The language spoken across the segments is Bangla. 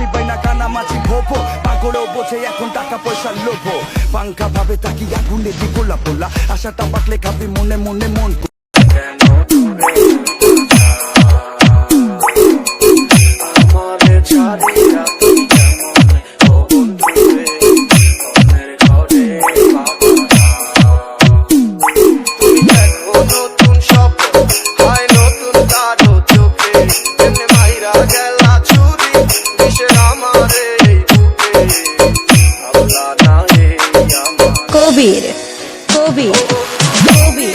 হাতি বাইনা কানামাছি ভোপো পাগলেও বোঝে এখন টাকা পয়সার লোভ পাঙ্কা ভাবে তাকি আগুনে দি গোলা পোলা আশাটা বাকলে খাবি মনে মনে মন কবির কবির কবির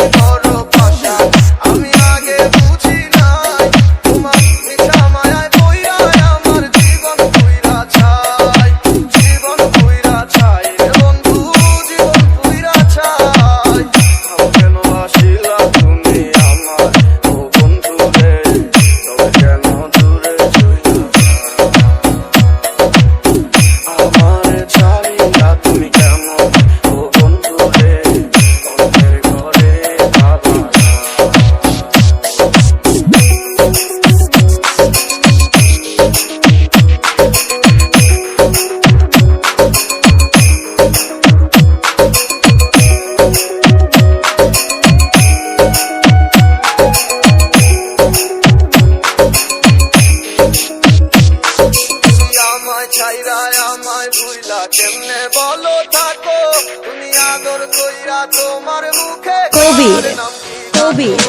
আমি আগে বুঝি নাই তোমার মিঠা মায়ায় বইরা আমার জীবন পুইরা ছাই বন্ধু জীবন পুইরা ছাই কেন আসিলা তুমি আমার ও বন্ধু রে তবে কেন দূরে আমার ছাড়িয়া তুমি কেমন ও বন্ধু রে অন্যের ঘরে বাবা আমায় ছাইরা আমায় ভুইলা কেমনে বলো থাকো তুমি আদর কইরা তোমার মুখে কবির কবির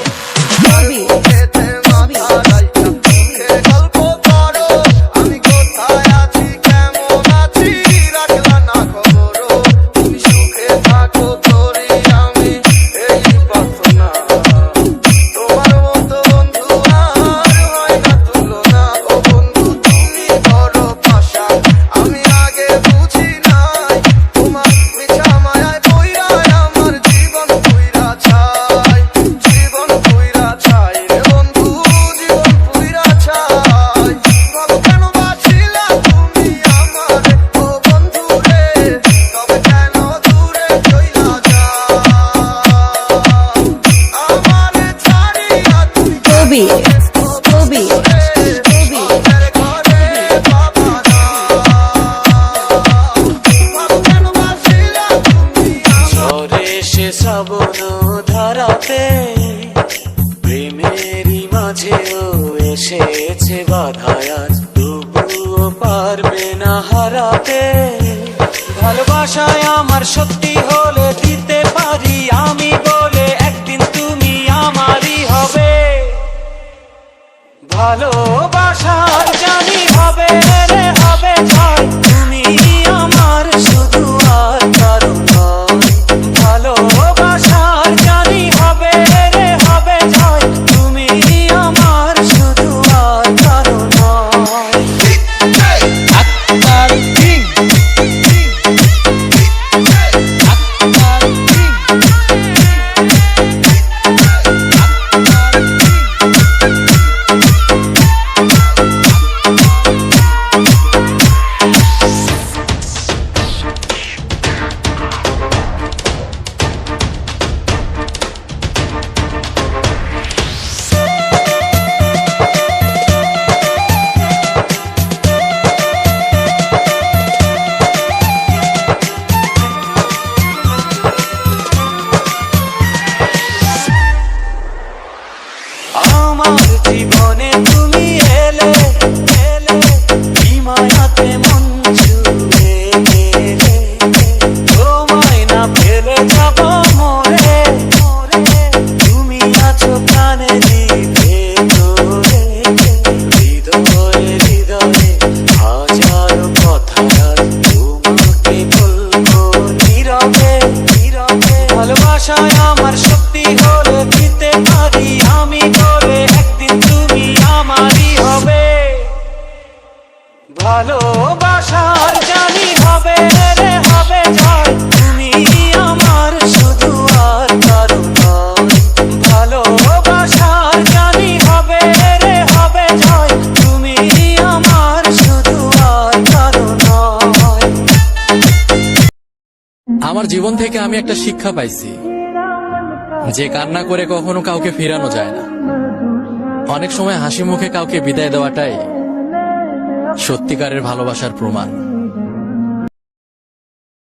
কবির মুখেতে মাথা রাইখা মুখে গল্প করো আমি কোথায় আছি কেমন আছি রাখলা না খবর তুমি সুখে থাকো করি আমি এই প্রার্থনা তোমার মতো বন্ধু আর হয় না তুলনা ও বন্ধু তুমি বড় পাশা আমি আগে বুঝি নাই তোমার মিঠা মায়ায় বইরা আমার জীবন পুইরা ছাই রে বন্ধু জীবন পুইরা ছাই বলো কেন বাঁচিলা তুমি আমারে ও বন্ধু রে তবে কেন দূরে চইলা যাও আমারে ছাড়িয়া তুই কবির কবির অন্যের ঘরে বাবা যাও কেন বাঁচিলা তুমি ঝরে সে শ্রাবণ ধারাতে প্রেমেরই মাঝেও এসেছে বাধায় আজ তবুও পারবে না হারাতে ভালোবাসায় আমার সত্যি হলে দিতে পারি আমি বলে একদিন তুমি আমারই হবে ভালোবাসার জানি হবে রে হবে জয় তুমি আমার শুধু আর কারণ নয় ভালোবাসার জানি হবে রে হবে জয় তুমি আমার শুধু আর কারণ নয় আক্তার কিং আক্তার কিং আমার জীবনে তুমি এলে এলে কি মায়াতে মন ছুঁয়ে গেলে তোমায় না ফেলে যাব মরে তুমি আছো প্রাণে ভিতরে হৃদয়ে হৃদয়ে হাজারো কথা তোমাকে বলবো নীরবে নীরবে ভালোবাসায় আমার শক্তি হলে দিতে পারি আমি বলে একদিন তুমি আমারই হবে ভালোবাসার জানি হবে রে হবে জয় তুমি আমার শুধু আর কারণ নয় ভালোবাসার জানি হবে রে হবে জয় তুমি আমার শুধু আর কারণ নয় আমার জীবন থেকে আমি একটা শিক্ষা পাইছি যে কান্না করে কখনো কাউকে ফেরানো যায় না। অনেক সময় হাসি মুখে কাউকে বিদায় দেওয়াটাই সত্যিকারের ভালোবাসার প্রমাণ।